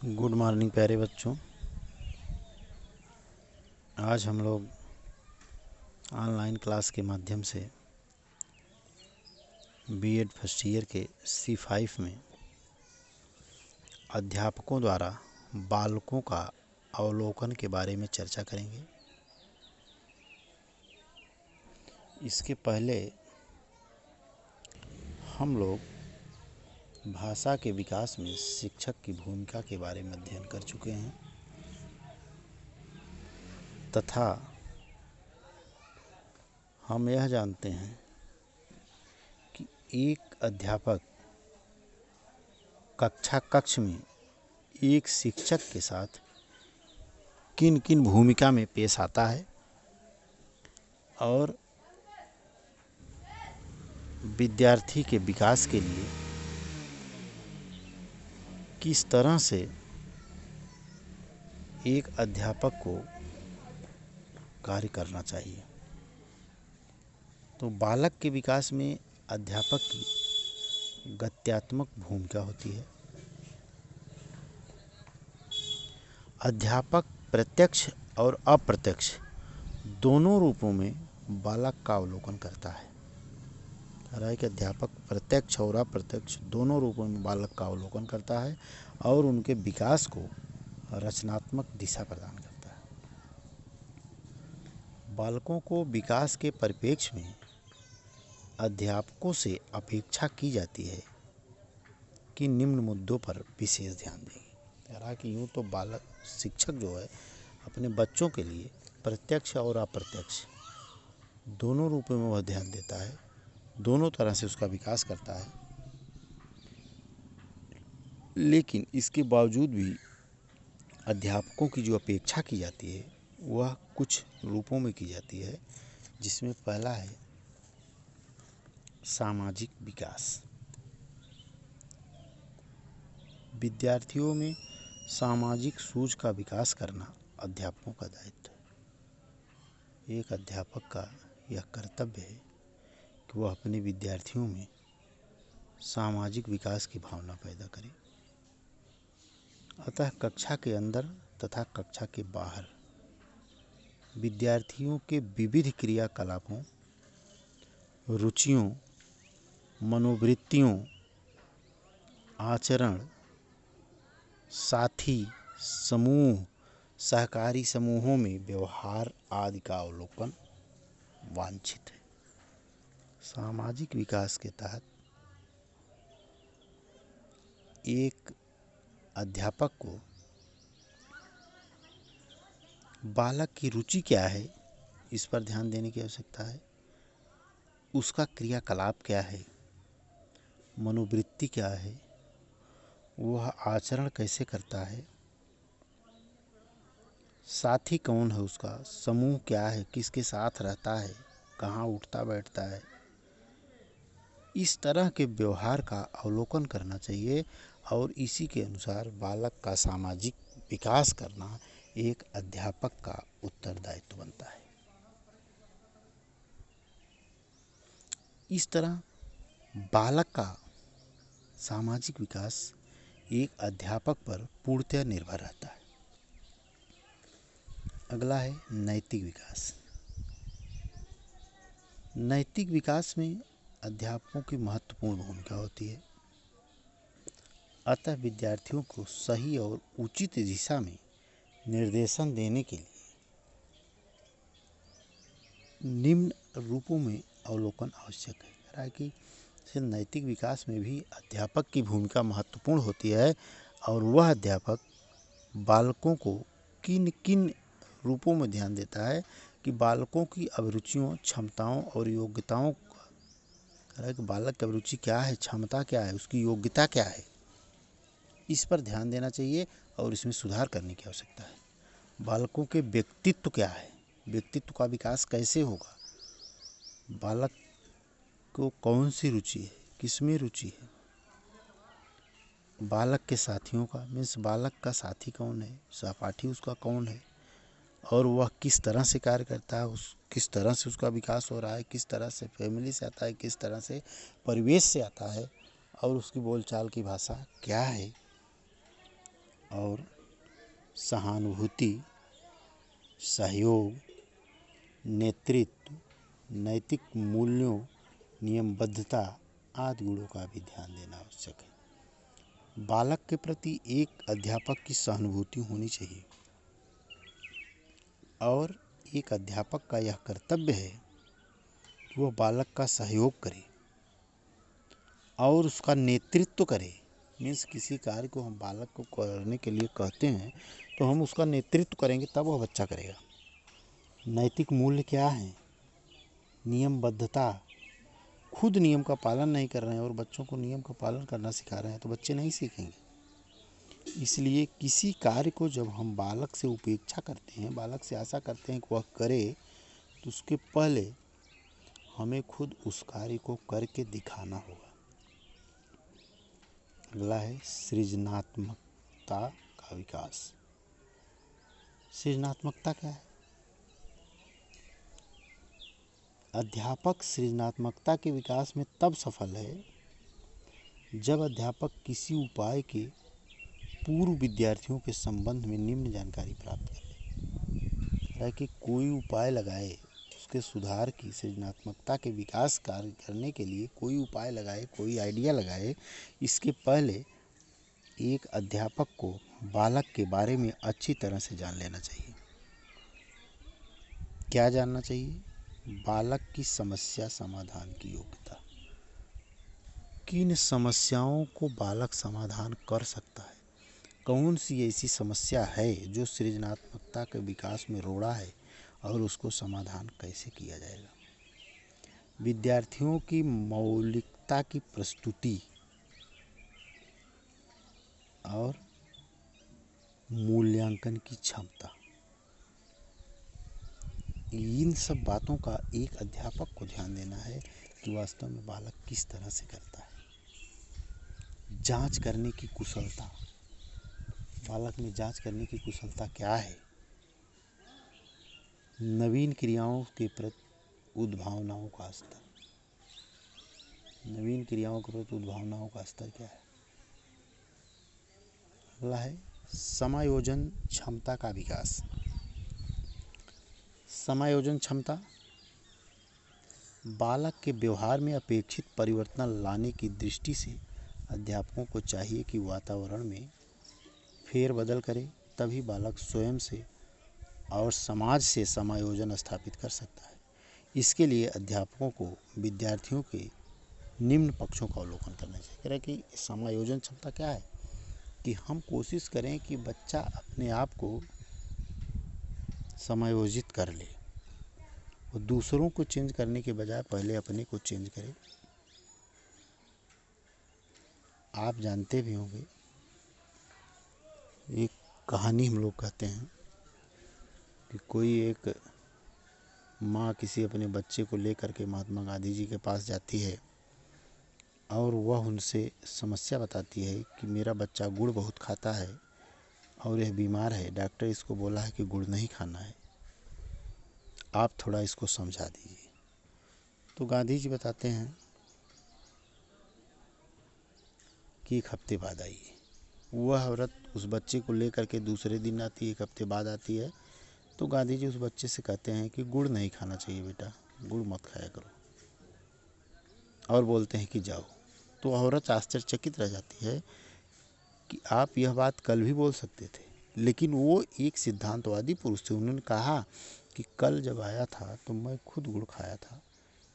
Good morning प्यारे बच्चों। आज हम लोग ऑनलाइन क्लास के माध्यम से बीएड फर्स्ट ईयर के C5 में अध्यापकों द्वारा बालकों का अवलोकन के बारे में चर्चा करेंगे। इसके पहले हम लोग भाषा के विकास में शिक्षक की भूमिका के बारे में अध्ययन कर चुके हैं तथा हम यह जानते हैं कि एक अध्यापक कक्ष में एक शिक्षक के साथ किन किन भूमिका में पेश आता है और विद्यार्थी के विकास के लिए किस तरह से एक अध्यापक को कार्य करना चाहिए। तो बालक के विकास में अध्यापक की गत्यात्मक भूमिका होती है। अध्यापक प्रत्यक्ष और अप्रत्यक्ष दोनों रूपों में बालक का अवलोकन करता है। कि अध्यापक प्रत्यक्ष और अप्रत्यक्ष दोनों रूपों में बालक का अवलोकन करता है और उनके विकास को रचनात्मक दिशा प्रदान करता है। बालकों को विकास के परिप्रेक्ष्य में अध्यापकों से अपेक्षा की जाती है कि निम्न मुद्दों पर विशेष ध्यान देंगे। हालांकि यूँ तो बालक शिक्षक जो है अपने बच्चों के लिए प्रत्यक्ष और अप्रत्यक्ष दोनों रूपों में वह ध्यान देता है, दोनों तरह से उसका विकास करता है। लेकिन इसके बावजूद भी अध्यापकों की जो अपेक्षा की जाती है वह कुछ रूपों में की जाती है, जिसमें पहला है सामाजिक विकास। विद्यार्थियों में सामाजिक सूझ का विकास करना अध्यापकों का दायित्व है। एक अध्यापक का यह कर्तव्य है कि वह अपने विद्यार्थियों में सामाजिक विकास की भावना पैदा करे। अतः कक्षा के अंदर तथा कक्षा के बाहर विद्यार्थियों के विविध क्रियाकलापों, रुचियों, मनोवृत्तियों, आचरण, साथी समूह, सहकारी समूहों में व्यवहार आदि का अवलोकन वांछित है। सामाजिक विकास के तहत एक अध्यापक को बालक की रुचि क्या है इस पर ध्यान देने की आवश्यकता है। उसका क्रियाकलाप क्या है, मनोवृत्ति क्या है, वह आचरण कैसे करता है, साथी कौन है, उसका समूह क्या है, किसके साथ रहता है, कहाँ उठता बैठता है। इस तरह के व्यवहार का अवलोकन करना चाहिए और इसी के अनुसार बालक का सामाजिक विकास करना एक अध्यापक का उत्तरदायित्व बनता है। इस तरह बालक का सामाजिक विकास एक अध्यापक पर पूर्णतः निर्भर रहता है। अगला है नैतिक विकास। नैतिक विकास में अध्यापकों की महत्वपूर्ण भूमिका होती है। अतः विद्यार्थियों को सही और उचित दिशा में निर्देशन देने के लिए निम्न रूपों में अवलोकन आवश्यक है। हालांकि नैतिक विकास में भी अध्यापक की भूमिका महत्वपूर्ण होती है और वह अध्यापक बालकों को किन किन रूपों में ध्यान देता है कि बालकों की अभिरुचियों, क्षमताओं और योग्यताओं का, कि बालक की अभिरुचि क्या है, क्षमता क्या है, उसकी योग्यता क्या है, इस पर ध्यान देना चाहिए और इसमें सुधार करने की आवश्यकता है। बालकों के व्यक्तित्व क्या है, व्यक्तित्व का विकास कैसे होगा, बालक को कौन सी रुचि है, किसमें रुचि है, बालक के साथियों का मीन्स बालक का साथी कौन है, सहपाठी उसका कौन है और वह किस तरह से कार्य करता है, किस तरह से उसका विकास हो रहा है, किस तरह से फैमिली से आता है, किस तरह से परिवेश से आता है और उसकी बोलचाल की भाषा क्या है और सहानुभूति, सहयोग, नेतृत्व, नैतिक मूल्यों, नियमबद्धता आदि गुणों का भी ध्यान देना आवश्यक है। बालक के प्रति एक अध्यापक की सहानुभूति होनी चाहिए और एक अध्यापक का यह कर्तव्य है कि वह बालक का सहयोग करे और उसका नेतृत्व करे। मीन्स किसी कार्य को हम बालक को करने के लिए कहते हैं तो हम उसका नेतृत्व करेंगे तब वह बच्चा करेगा। नैतिक मूल्य क्या है? नियमबद्धता। खुद नियम का पालन नहीं कर रहे हैं और बच्चों को नियम का पालन करना सिखा रहे हैं तो बच्चे नहीं सीखेंगे। इसलिए किसी कार्य को जब हम बालक से उपेक्षा करते हैं, बालक से आशा करते हैं कि वह करे, तो उसके पहले हमें खुद उस कार्य को करके दिखाना होगा। अगला है सृजनात्मकता का विकास। सृजनात्मकता क्या है? अध्यापक सृजनात्मकता के विकास में तब सफल है जब अध्यापक किसी उपाय के पूर्व विद्यार्थियों के संबंध में निम्न जानकारी प्राप्त करे। कि कोई उपाय लगाए, उसके सुधार की, सृजनात्मकता के विकास कार्य करने के लिए कोई उपाय लगाए, कोई आइडिया लगाए, इसके पहले एक अध्यापक को बालक के बारे में अच्छी तरह से जान लेना चाहिए। क्या जानना चाहिए? बालक की समस्या समाधान की योग्यता। किन समस्याओं को बालक समाधान कर सकता है? कौन सी ऐसी समस्या है जो सृजनात्मकता के विकास में रोड़ा है और उसको समाधान कैसे किया जाएगा? विद्यार्थियों की मौलिकता की प्रस्तुति और मूल्यांकन की क्षमता। इन सब बातों का एक अध्यापक को ध्यान देना है कि वास्तव में बालक किस तरह से करता है। जांच करने की कुशलता। बालक में जांच करने की कुशलता क्या है? नवीन क्रियाओं के प्रति उद्भावनाओं का स्तर। नवीन क्रियाओं के प्रति उद्भावनाओं का स्तर क्या है? अगला है समायोजन क्षमता का विकास। समायोजन क्षमता बालक के व्यवहार में अपेक्षित परिवर्तन लाने की दृष्टि से अध्यापकों को चाहिए कि वातावरण में फेरबदल करें, तभी बालक स्वयं से और समाज से समायोजन स्थापित कर सकता है। इसके लिए अध्यापकों को विद्यार्थियों के निम्न पक्षों का अवलोकन करना चाहिए। कह रहे कि समायोजन क्षमता क्या है? कि हम कोशिश करें कि बच्चा अपने आप को समायोजित कर ले और दूसरों को चेंज करने के बजाय पहले अपने को चेंज करे। आप जानते भी होंगे, एक कहानी हम लोग कहते हैं कि कोई एक माँ किसी अपने बच्चे को लेकर के महात्मा गांधी जी के पास जाती है और वह उनसे समस्या बताती है कि मेरा बच्चा गुड़ बहुत खाता है और यह बीमार है, डॉक्टर इसको बोला है कि गुड़ नहीं खाना है, आप थोड़ा इसको समझा दीजिए। तो गांधी जी बताते हैं कि एक हफ्ते बाद आइए। वह औरत उस बच्चे को लेकर के दूसरे दिन आती है, एक हफ्ते बाद आती है। तो गांधी जी उस बच्चे से कहते हैं कि गुड़ नहीं खाना चाहिए बेटा, गुड़ मत खाया करो, और बोलते हैं कि जाओ। तो औरत आश्चर्यचकित रह जाती है कि आप यह बात कल भी बोल सकते थे। लेकिन वो एक सिद्धांतवादी पुरुष थे। उन्होंने कहा कि कल जब आया था तो मैं खुद गुड़ खाया था,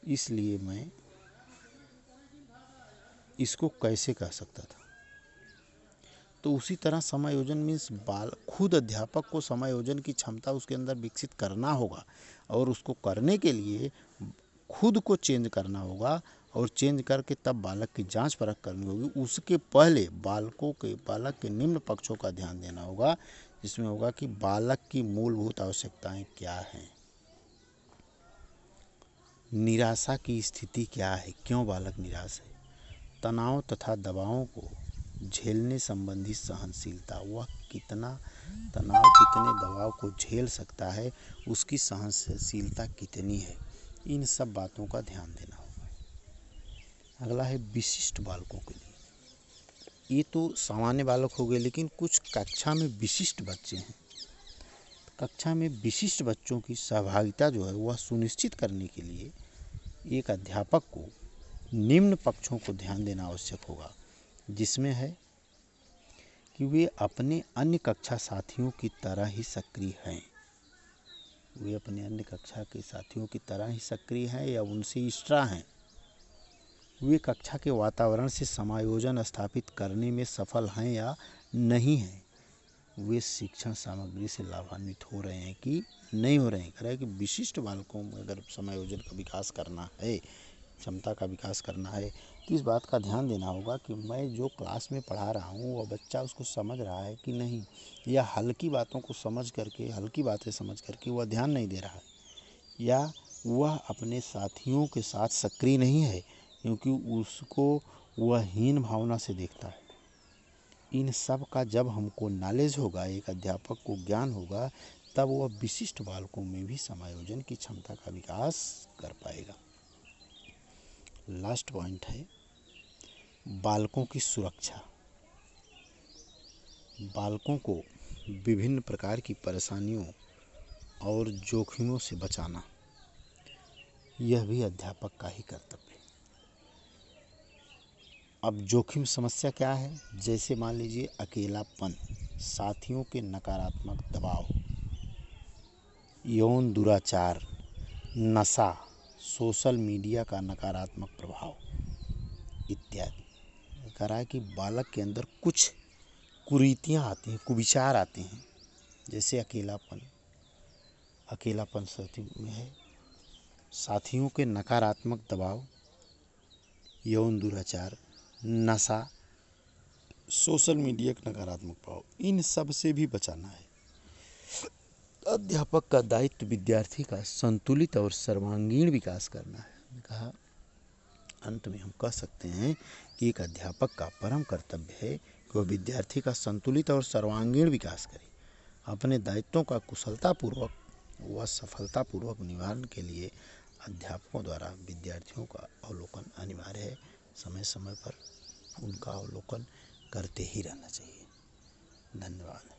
इसलिए मैं इसको कैसे कह सकता था। तो उसी तरह समायोजन मीन्स खुद अध्यापक को समायोजन की क्षमता उसके अंदर विकसित करना होगा और उसको करने के लिए खुद को चेंज करना होगा और चेंज करके तब बालक की जांच परख करनी होगी। उसके पहले बालक के निम्न पक्षों का ध्यान देना होगा, जिसमें होगा कि बालक की मूलभूत आवश्यकताएं क्या हैं, निराशा की स्थिति क्या है, क्यों बालक निराश है, तनाव तथा दबावों को झेलने संबंधी सहनशीलता, वह कितना तनाव कितने दबाव को झेल सकता है, उसकी सहनशीलता कितनी है, इन सब बातों का ध्यान देना होगा। अगला है विशिष्ट बालकों के लिए। ये तो सामान्य बालक हो गए, लेकिन कुछ कक्षा में विशिष्ट बच्चे हैं। कक्षा में विशिष्ट बच्चों की सहभागिता जो है वह सुनिश्चित करने के लिए एक अध्यापक को निम्न पक्षों को ध्यान देना आवश्यक होगा, जिसमें है कि वे अपने अन्य कक्षा साथियों की तरह ही सक्रिय हैं। वे अपने अन्य कक्षा के साथियों की तरह ही सक्रिय हैं या उनसे एक्स्ट्रा हैं। वे कक्षा के वातावरण से समायोजन स्थापित करने में सफल हैं या नहीं हैं। वे शिक्षण सामग्री से लाभान्वित हो रहे हैं कि नहीं हो रहे हैं। कह रहा है कि विशिष्ट बालकों में अगर समायोजन का विकास करना है, क्षमता का विकास करना है, तो इस बात का ध्यान देना होगा कि मैं जो क्लास में पढ़ा रहा हूँ वह बच्चा उसको समझ रहा है कि नहीं, या हल्की बातों को समझ करके, हल्की बातें समझ करके वह ध्यान नहीं दे रहा है, या वह अपने साथियों के साथ सक्रिय नहीं है क्योंकि उसको वह हीन भावना से देखता है। इन सब का जब हमको नॉलेज होगा, एक अध्यापक को ज्ञान होगा, तब वह विशिष्ट बालकों में भी समायोजन की क्षमता का विकास कर पाएगा। लास्ट पॉइंट है बालकों की सुरक्षा। बालकों को विभिन्न प्रकार की परेशानियों और जोखिमों से बचाना, यह भी अध्यापक का ही कर्तव्य है। अब जोखिम समस्या क्या है? जैसे मान लीजिए अकेलापन, साथियों के नकारात्मक दबाव, यौन दुराचार, नशा, सोशल मीडिया का नकारात्मक प्रभाव इत्यादि। कह रहा है कि बालक के अंदर कुछ कुरीतियाँ आती हैं, कुविचार आते हैं, जैसे अकेलापन साथियों में है, साथियों के नकारात्मक दबाव, यौन दुराचार, नशा, सोशल मीडिया का नकारात्मक प्रभाव, इन सब से भी बचाना है। अध्यापक का दायित्व विद्यार्थी का संतुलित और सर्वांगीण विकास करना है। कहा अंत में हम कह सकते हैं कि एक अध्यापक का परम कर्तव्य है कि वह विद्यार्थी का संतुलित और सर्वांगीण विकास करे। अपने दायित्वों का कुशलतापूर्वक व सफलतापूर्वक निवारण के लिए अध्यापकों द्वारा विद्यार्थियों का अवलोकन अनिवार्य है। समय समय पर उनका अवलोकन करते ही रहना चाहिए। धन्यवाद।